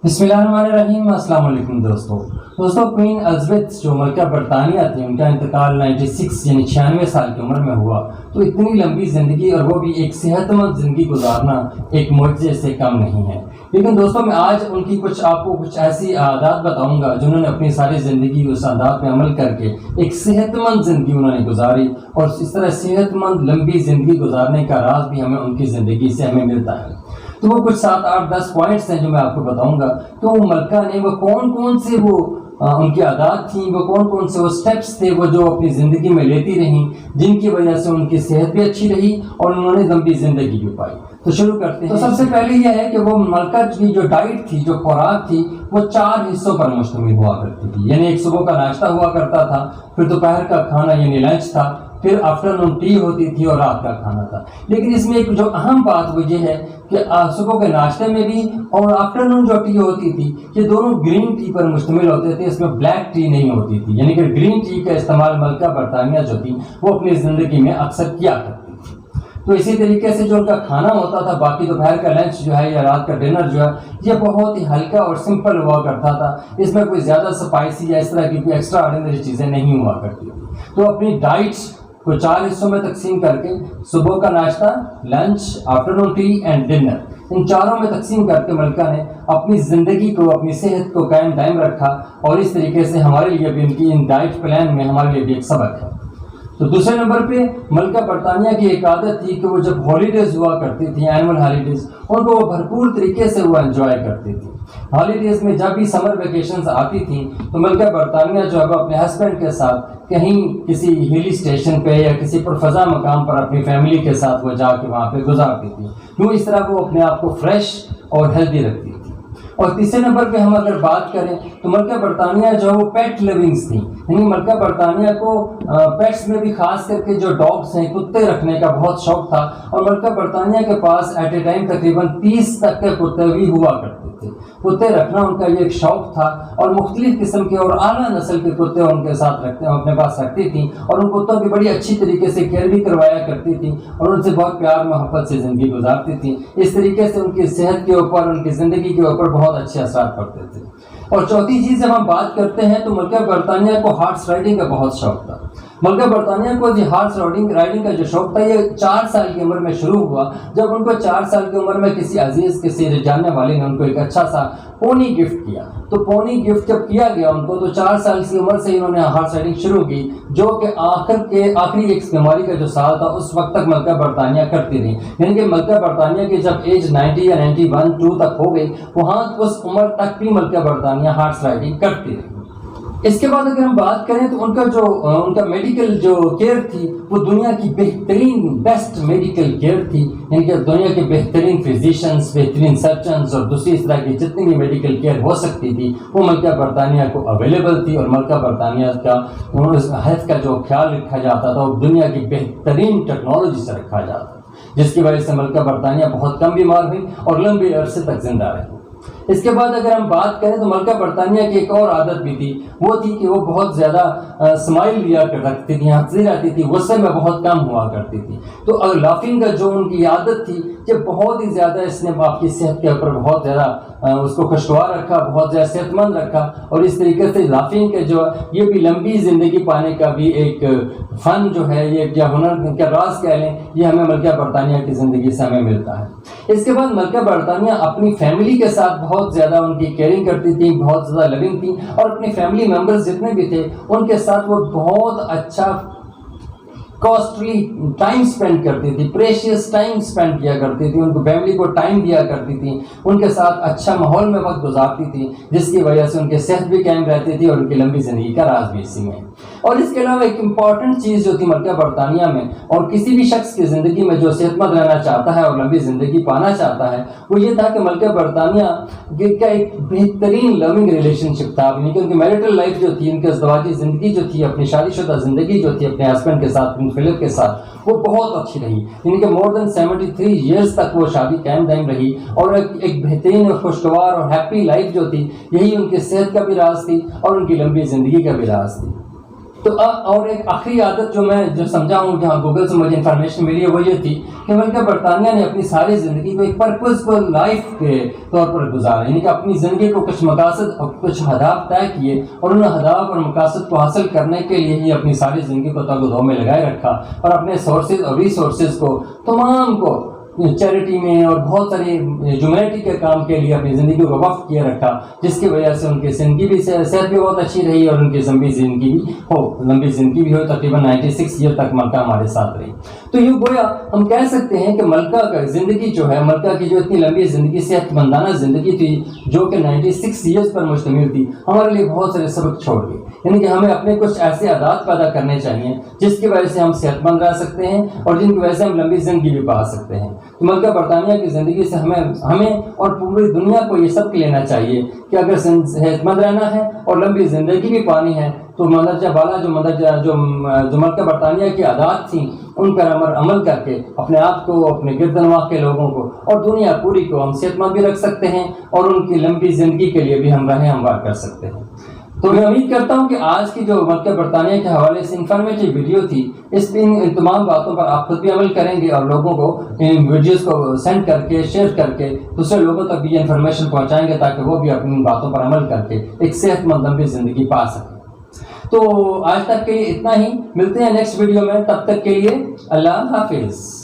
بسم اللہ الرحمن الرحیم۔ السلام علیکم دوستو کوئین الزبتھ جو ملکہ برطانیہ تھی، ان کا انتقال 96 سال کی عمر میں ہوا۔ تو اتنی لمبی زندگی اور وہ بھی ایک صحت مند زندگی گزارنا ایک معجزے سے کم نہیں ہے۔ لیکن دوستو میں آج ان کی آپ کو کچھ ایسی عادات بتاؤں گا جنہوں نے اپنی ساری زندگی اس عادات پہ عمل کر کے ایک صحت مند زندگی انہوں نے گزاری، اور اس طرح صحت مند لمبی زندگی گزارنے کا راز بھی ہمیں ان کی زندگی سے ہمیں ملتا ہے۔ تو وہ کچھ 7 8 10 پوائنٹس ہیں جو میں آپ کو بتاؤں گا کہ وہ ملکہ نے وہ کون سے وہ ان کی عادات تھیں، وہ کون سے وہ سٹیپس تھے وہ جو اپنی زندگی میں لیتی رہیں، جن کی وجہ سے ان کی صحت بھی اچھی رہی اور انہوں نے لمبی زندگی بھی پائی۔ تو شروع کرتے ہیں۔ تو سب سے پہلے یہ ہے کہ وہ ملکہ کی جو ڈائٹ تھی، جو خوراک تھی، وہ 4 حصوں پر مشتمل ہوا کرتی تھی۔ یعنی ایک صبح کا ناشتہ ہوا کرتا تھا، پھر دوپہر کا کھانا یعنی لنچ تھا، پھر آفٹرنون ٹی ہوتی تھی اور رات کا کھانا تھا۔ لیکن اس میں ایک جو اہم بات وہ یہ ہے کہ صبح کے ناشتے میں بھی اور آفٹرنون جو ٹی ہوتی تھی، یہ دونوں گرین ٹی پر مشتمل ہوتے تھے، اس میں بلیک ٹی نہیں ہوتی تھی۔ یعنی کہ گرین ٹی کا استعمال ملکہ برطانیہ جو تھی وہ اپنی زندگی میں اکثر کیا کرتی تھی۔ تو اسی طریقے سے جو ان کا کھانا ہوتا تھا، باقی دوپہر کا لنچ جو ہے یا رات کا ڈنر جو ہے، یہ بہت ہی ہلکا اور سمپل ہوا کرتا تھا۔ اس میں کوئی زیادہ سپائسی یا اس طرح کی کوئی ایکسٹرا آرڈینری چیزیں نہیں ہوا کرتی تھی۔ تو اپنی ڈائٹس کو 4 حصوں میں تقسیم کر کے صبح کا ناشتہ، lunch, afternoon tea and dinner, ان چاروں میں تقسیم کر کے ملکہ نے اپنی زندگی کو، اپنی صحت کو قائم دائم رکھا، اور اس طریقے سے ہمارے لیے بھی ان کی ان ڈائٹ پلان میں ہمارے لیے بھی ایک سبق ہے۔ تو دوسرے نمبر پہ ملکہ برطانیہ کی ایک عادت تھی کہ وہ جب ہالیڈیز ہوا کرتی تھی، اینول ہالیڈیز، ان کو وہ بھرپور طریقے سے وہ انجوائے کرتی تھی۔ ہالیڈیز میں جب بھی سمر ویکیشنز آتی تھیں تو ملکہ برطانیہ جو ہے وہ اپنے ہسبینڈ کے ساتھ کہیں کسی ہلی اسٹیشن پہ یا کسی پرفضا مقام پر اپنی فیملی کے ساتھ وہ جا کے وہاں پہ گزارتی تھی، کیوں اس طرح وہ اپنے آپ کو فریش اور ہیلدی رکھتی تھی۔ اور تیسرے نمبر پہ ہم اگر بات کریں تو ملکہ برطانیہ جو ہے وہ پیٹ لیونگز تھیں، یعنی ملکہ برطانیہ کو پیٹس میں بھی خاص کر کے جو ڈاگس ہیں، کتے رکھنے کا بہت شوق تھا، اور ملکہ برطانیہ کے پاس ایٹ اے ٹائم تقریباً 30 تک کے کتے بھی ہوا کرتے تھے۔ کتے رکھنا ان کا یہ ایک شوق تھا، اور مختلف قسم کے اور اعلیٰ نسل کے کتے ان کے ساتھ اپنے پاس رکھتی تھیں، اور ان کتوں کی بڑی اچھی طریقے سے کیئر بھی کروایا کرتی تھیں، اور ان سے بہت پیار محبت سے زندگی گزارتی تھیں۔ اس طریقے سے ان کی صحت کے اوپر، ان کی زندگی کے اوپر بہت اچھے اثرات پڑتے تھے۔ اور چوتھی چیز جب ہم بات کرتے ہیں تو ملکہ برطانیہ کو ہارس رائڈنگ کا بہت شوق تھا۔ ملکہ برطانیہ کو ہارس رائڈنگ کا جو شوق تھا، یہ 4 سال کی عمر میں شروع ہوا، جب ان کو 4 سال کی عمر میں کسی عزیز، کسی جاننے والے نے ان کو ایک اچھا سا پونی گفٹ کیا۔ تو پونی گفٹ جب کیا گیا ان کو، تو 4 سال کی عمر سے انہوں نے ہارس رائڈنگ شروع کی، جو کہ آخری ایک بیماری کا جو سال تھا اس وقت تک ملکہ برطانیہ کرتی رہی۔ یعنی کہ ملکہ برطانیہ کی جب ایج 90 یا 91 2 تک ہو گئی، وہاں اس عمر تک بھی ملکہ برطانیہ ہارس رائڈنگ کرتی رہی۔ اس کے بعد اگر ہم بات کریں تو ان کا میڈیکل جو کیئر تھی وہ دنیا کی بہترین بیسٹ میڈیکل کیئر تھی، یعنی کہ دنیا کے بہترین فزیشنز، بہترین سرجنز اور دوسری اس طرح کی جتنی بھی میڈیکل کیئر ہو سکتی تھی وہ ملکہ برطانیہ کو اویلیبل تھی، اور ملکہ برطانیہ کا ہیلتھ کا جو خیال رکھا جاتا تھا وہ دنیا کی بہترین ٹیکنالوجی سے رکھا جاتا تھا، جس کی وجہ سے ملکہ برطانیہ بہت کم بیمار ہوئی اور لمبے عرصے تک زندہ رہی۔ اس کے بعد اگر ہم بات کریں تو ملکہ برطانیہ کی ایک اور عادت بھی تھی، وہ تھی کہ وہ بہت زیادہ اسمائل لیا رکھتی تھی، ہنستی رہتی تھی، غصے میں بہت کم ہوا کرتی تھی۔ تو لافنگ کا جو ان کی عادت تھی کہ بہت ہی زیادہ اس نے آپ کی صحت کے اوپر بہت زیادہ اس کو خوشگوار رکھا، بہت زیادہ صحت مند رکھا، اور اس طریقے سے لافنگ کے جو یہ بھی لمبی زندگی پانے کا بھی ایک فن جو ہے، یہ کیا ہنر کا راز کہہ لیں، یہ ہمیں ملکہ برطانیہ کی زندگی سے ہمیں ملتا ہے۔ اس کے بعد ملکہ برطانیہ اپنی فیملی کے ساتھ بہت زیادہ ان کی کیئرنگ کرتی تھی، بہت زیادہ لونگ تھی، اور اپنی فیملی ممبرز جتنے بھی تھے ان کے ساتھ وہ بہت اچھا کاسٹلی ٹائم سپینڈ کرتی تھی، پریشیس ٹائم سپینڈ کیا کرتی تھی، ان کو فیملی کو ٹائم دیا کرتی تھی، ان کے ساتھ اچھا ماحول میں وقت گزارتی تھی، جس کی وجہ سے ان کی صحت بھی قائم رہتی تھی اور ان کی لمبی زندگی کا راز بھی اسی میں۔ اور اس کے علاوہ ایک امپورٹنٹ چیز جو تھی ملکہ برطانیہ میں، اور کسی بھی شخص کی زندگی میں جو صحت مند رہنا چاہتا ہے اور لمبی زندگی پانا چاہتا ہے، وہ یہ تھا کہ ملکہ برطانیہ کا ایک بہترین لونگ ریلیشن شپ تھا، یعنی کہ ان کی میرٹل لائف جو تھی، ان کی ازدواجی زندگی جو تھی، اپنی شادی شدہ زندگی جو تھی اپنے ہسبینڈ کے ساتھ فلپ کے ساتھ، وہ بہت اچھی رہی، یعنی کہ مور دین 73 ایئرس تک وہ شادی قائم دائم رہی، اور ایک بہترین اور خوشگوار اور ہیپی لائف جو تھی، یہی ان کی صحت کا بھی راز تھی اور ان کی لمبی زندگی کا بھی راز تھی۔ تو اور ایک آخری عادت جو میں سمجھا ہوں جہاں گوگل سے مجھے انفارمیشن ملی ہے وہ یہ تھی کہ ملکہ برطانیہ نے اپنی ساری زندگی کو ایک پرپزفل لائف کے طور پر گزارا، یعنی کہ اپنی زندگی کو کچھ مقاصد اور کچھ اہداف طے کیے اور ان اہداف اور مقاصد کو حاصل کرنے کے لیے ہی اپنی ساری زندگی کو تگ و دو میں لگائے رکھا، اور اپنے سورسز اور ریسورسز کو تمام کو چیریٹی میں اور بہت ساری ہیومینٹی کے کام کے لیے اپنی زندگی کو وقف کیے رکھا، جس کی وجہ سے ان کی زندگی بھی صحت بھی بہت اچھی رہی اور ان کی لمبی زندگی بھی ہو تقریباً 96 ایئر تک ملکہ ہمارے ساتھ رہی۔ تو یوں گویا ہم کہہ سکتے ہیں کہ ملکہ کا زندگی جو ہے، ملکہ کی جو اتنی لمبی زندگی، صحت مندانہ زندگی تھی جو کہ 96 ایئرز پر مشتمل تھی، ہمارے لیے بہت سارے سبق چھوڑ گئی، یعنی کہ ہمیں اپنے کچھ ایسے عادات پیدا کرنے چاہیے جس کی وجہ سے ہم صحت مند رہ سکتے ہیں اور جن کی وجہ سے ہم لمبی زندگی بھی پا سکتے ہیں۔ تو ملکہ برطانیہ کی زندگی سے ہمیں اور پوری دنیا کو یہ سبق لینا چاہیے کہ اگر صحت مند رہنا ہے اور لمبی زندگی بھی پانی ہے تو مندرجہ بالا جو ملکہ برطانیہ کی عادات تھیں ان پر عمل کر کے اپنے آپ کو، اپنے گرد نواح کے لوگوں کو اور دنیا پوری کو ہم صحت مند بھی رکھ سکتے ہیں اور ان کی لمبی زندگی کے لیے بھی ہم راہیں ہموار کر سکتے ہیں۔ تو میں امید کرتا ہوں کہ آج کی جو ملکہ برطانیہ کے حوالے سے انفارمیٹیو ویڈیو تھی، اس پہ ان تمام باتوں پر آپ خود بھی عمل کریں گے اور لوگوں کو ان ویڈیوز کو سینڈ کر کے، شیئر کر کے دوسرے لوگوں تک بھی یہ انفارمیشن پہنچائیں گے تاکہ وہ بھی اپنی ان باتوں پر عمل کر کے ایک صحت مند لمبی زندگی پا سکیں۔ تو آج تک کے لیے اتنا ہی، ملتے ہیں نیکسٹ ویڈیو میں، تب تک کے لیے اللہ حافظ۔